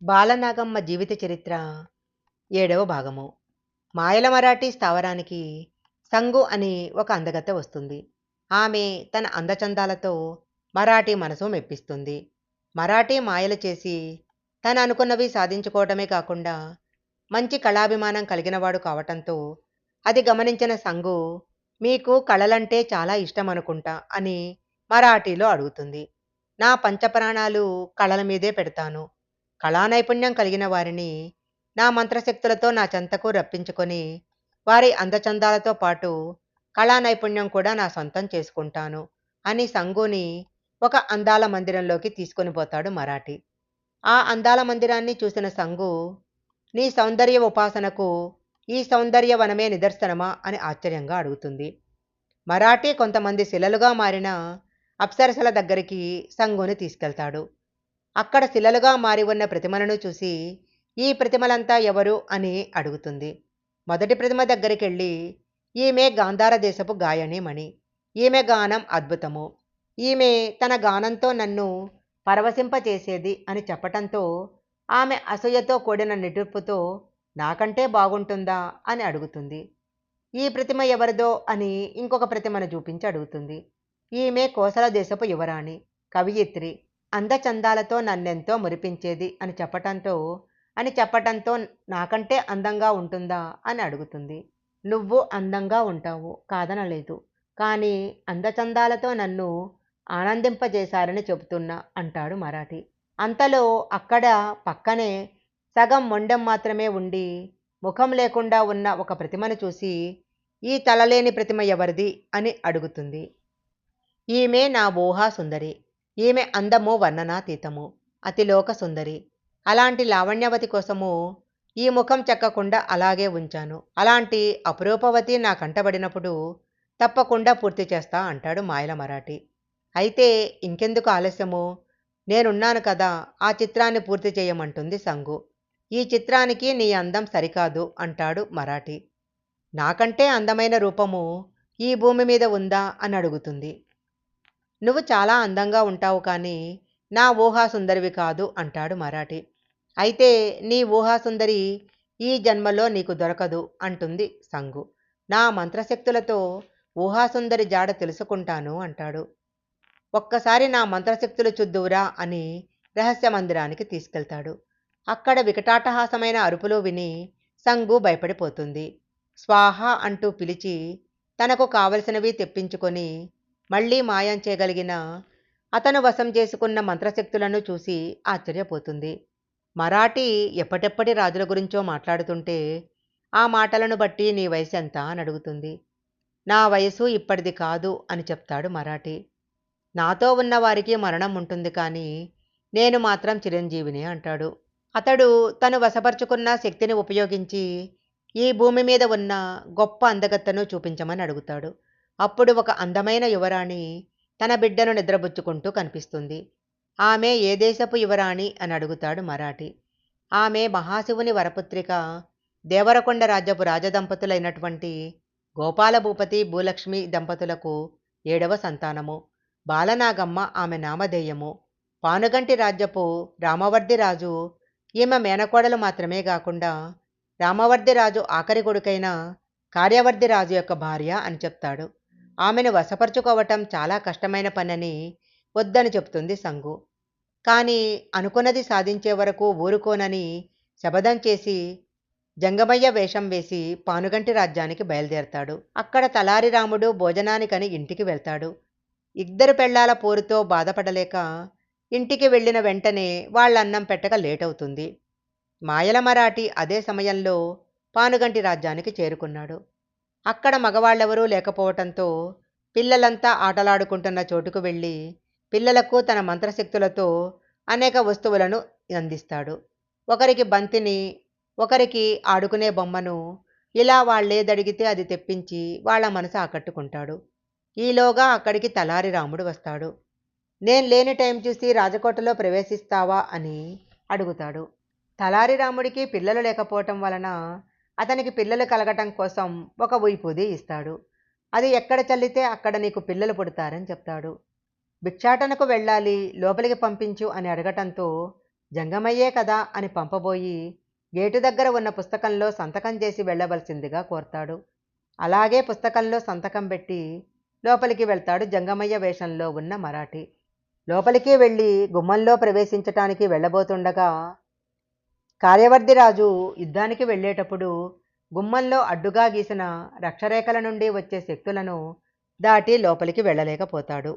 బాలనాగమ్మ జీవిత చరిత్ర 7వ భాగము. మాయల మరాఠీ స్థావరానికి సంగు అని ఒక అందగత్తె వస్తుంది. ఆమె తన అందచందాలతో మరాఠీ మనసు మెప్పిస్తుంది. మరాఠీ మాయలు చేసి తను అనుకున్నవి సాధించుకోవటమే కాకుండా మంచి కళాభిమానం కలిగినవాడు కావటంతో అది గమనించిన సంగు, మీకు కళలంటే చాలా ఇష్టం అనుకుంటా అని మరాఠీలో అడుగుతుంది. నా పంచప్రాణాలు కళల మీదే పెడతాను. కళా నైపుణ్యం కలిగిన వారిని నా మంత్రశక్తులతో నా చెంతకు రప్పించుకొని వారి అందచందాలతో పాటు కళా నైపుణ్యం కూడా నా సొంతం చేసుకుంటాను అని సంగుని ఒక అందాల మందిరంలోకి తీసుకొని పోతాడు మరాఠీ. ఆ అందాల మందిరాన్ని చూసిన సంగు, నీ సౌందర్య ఉపాసనకు ఈ సౌందర్య వనమే నిదర్శనమా అని ఆశ్చర్యంగా అడుగుతుంది. మరాఠీ కొంతమంది శిలలుగా మారిన అప్సరసల దగ్గరికి సంగుని తీసుకెళ్తాడు. అక్కడ శిలలుగా మారి ఉన్న ప్రతిమలను చూసి, ఈ ప్రతిమలంతా ఎవరు అని అడుగుతుంది. మొదటి ప్రతిమ దగ్గరికెళ్ళి, ఈమె గాంధార దేశపు గాయనిమణి. ఈమె గానం అద్భుతము. ఈమె తన గానంతో నన్ను పరవశింపచేసేది అని చెప్పటంతో ఆమె అసూయతో కూడిన నిట్టూర్పుతో, నాకంటే బాగుంటుందా అని అడుగుతుంది. ఈ ప్రతిమ ఎవరిదో అని ఇంకొక ప్రతిమను చూపించి అడుగుతుంది. ఈమె కోసల దేశపు యువరాణి, కవయిత్రి, అందచందాలతో నన్నెంతో మురిపించేది అని చెప్పటంతో నాకంటే అందంగా ఉంటుందా అని అడుగుతుంది. నువ్వు అందంగా ఉంటావు, కాదనలేదు. కానీ అందచందాలతో నన్ను ఆనందింపజేశారని చెబుతున్నా అంటాడు మరాఠీ. అంతలో అక్కడ పక్కనే సగం మొండెం మాత్రమే ఉండి ముఖం లేకుండా ఉన్న ఒక ప్రతిమను చూసి, ఈ తలలేని ప్రతిమ ఎవరిది అని అడుగుతుంది. ఈమె నా ఊహా సుందరి. ఈమె అందము వర్ణనాతీతము, అతిలోక సుందరి. అలాంటి లావణ్యవతి కోసము ఈ ముఖం చెక్కకుండా అలాగే ఉంచాను. అలాంటి అపురూపవతి నా కంటబడినప్పుడు తప్పకుండా పూర్తి చేస్తా అంటాడు మాయల మరాఠీ. అయితే ఇంకెందుకు ఆలస్యము, నేనున్నాను కదా, ఆ చిత్రాన్ని పూర్తి చేయమంటుంది సంగు. ఈ చిత్రానికి నీ అందం సరికాదు అంటాడు మరాఠీ. నాకంటే అందమైన రూపము ఈ భూమి మీద ఉందా అని అడుగుతుంది. నువ్వు చాలా అందంగా ఉంటావు కానీ నా ఊహాసుందరివి కాదు అంటాడు మరాఠీ. అయితే నీ ఊహాసుందరి ఈ జన్మలో నీకు దొరకదు అంటుంది సంగు. నా మంత్రశక్తులతో ఊహాసుందరి జాడ తెలుసుకుంటాను అంటాడు. ఒక్కసారి నా మంత్రశక్తులు చూద్దువురా అని రహస్య మందిరానికి తీసుకెళ్తాడు. అక్కడ వికటాటహాసమైన అరుపులు విని సంగు భయపడిపోతుంది. స్వాహ అంటూ పిలిచి తనకు కావలసినవి తెప్పించుకొని మళ్ళీ మాయం చేయగలిగిన అతను వశం చేసుకున్న మంత్రశక్తులను చూసి ఆశ్చర్యపోతుంది. మరాఠీ ఎప్పటెప్పటి రాజుల గురించో మాట్లాడుతుంటే ఆ మాటలను బట్టి నీ వయసు ఎంత అని అడుగుతుంది. నా వయసు ఇప్పటిది కాదు అని చెప్తాడు మరాఠీ. నాతో ఉన్న వారికి మరణం ఉంటుంది కానీ నేను మాత్రం చిరంజీవిని అంటాడు. అతడు తను వశపరుచుకున్న శక్తిని ఉపయోగించి ఈ భూమి మీద ఉన్న గొప్ప అందగత్తెను చూపించమని అడుగుతాడు. అప్పుడు ఒక అందమైన యువరాణి తన బిడ్డను నిద్రబుచ్చుకుంటూ కనిపిస్తుంది. ఆమె ఏ దేశపు యువరాణి అని అడుగుతాడు మరాఠీ. ఆమె మహాశివుని వరపుత్రిక, దేవరకొండ రాజ్యపు రాజదంపతులైనటువంటి గోపాలభూపతి భూలక్ష్మి దంపతులకు 7వ సంతానము. బాలనాగమ్మ ఆమె నామధేయము. పానుగంటి రాజ్యపు రామవర్ధి రాజు ఈమె మేనకోడలు మాత్రమే కాకుండా రామవర్ధి రాజు ఆఖరి కొడుకైన కార్యవర్ధి రాజు యొక్క భార్య అని చెప్తాడు. ఆమెను వశపరుచుకోవటం చాలా కష్టమైన పనని వద్దని చెప్తుంది సంగు. కానీ అనుకున్నది సాధించే వరకు ఊరుకోనని శపథం చేసి జంగమయ్య వేషం వేసి పానుగంటి రాజ్యానికి బయలుదేరతాడు. అక్కడ తలారి రాముడు భోజనానికని ఇంటికి వెళ్తాడు. ఇద్దరు పెళ్లాల పోరుతో బాధపడలేక ఇంటికి వెళ్ళిన వెంటనే వాళ్ళన్నం పెట్టక లేటవుతుంది. మాయల మరాఠీ అదే సమయంలో పానుగంటి రాజ్యానికి చేరుకున్నాడు. అక్కడ మగవాళ్ళెవరూ లేకపోవటంతో పిల్లలంతా ఆటలాడుకుంటున్న చోటుకు వెళ్ళి పిల్లలకు తన మంత్రశక్తులతో అనేక వస్తువులను అందిస్తాడు. ఒకరికి బంతిని, ఒకరికి ఆడుకునే బొమ్మను, ఇలా వాళ్ళేదడిగితే అది తెప్పించి వాళ్ళ మనసు ఆకట్టుకుంటాడు. ఈలోగా అక్కడికి తలారి రాముడు వస్తాడు. నేను లేని టైం చూసి రాజకోటలో ప్రవేశిస్తావా అని అడుగుతాడు. తలారి రాముడికి పిల్లలు లేకపోవటం వలన అతనికి పిల్లలు కలగటం కోసం ఒక ఉయిపూది ఇస్తాడు. అది ఎక్కడ చల్లితే అక్కడ నీకు పిల్లలు పుడతారని చెప్తాడు. భిక్షాటనకు వెళ్ళాలి, లోపలికి పంపించు అని అడగటంతో జంగమయ్యే కదా అని పంపబోయి గేటు దగ్గర ఉన్న పుస్తకంలో సంతకం చేసి వెళ్ళవలసిందిగా కోరతాడు. అలాగే పుస్తకంలో సంతకం పెట్టి లోపలికి వెళ్తాడు జంగమయ్య వేషంలో ఉన్న మరాఠీ. లోపలికి వెళ్ళి గుమ్మంలో ప్రవేశించటానికి వెళ్ళబోతుండగా కార్యవర్ధిరాజు యుద్ధానికి వెళ్ళేటప్పుడు గుమ్మంలో అడ్డుగా గీసిన రక్షరేఖల నుండి వచ్చే శక్తులను దాటి లోపలికి వెళ్ళలేకపోతాడు.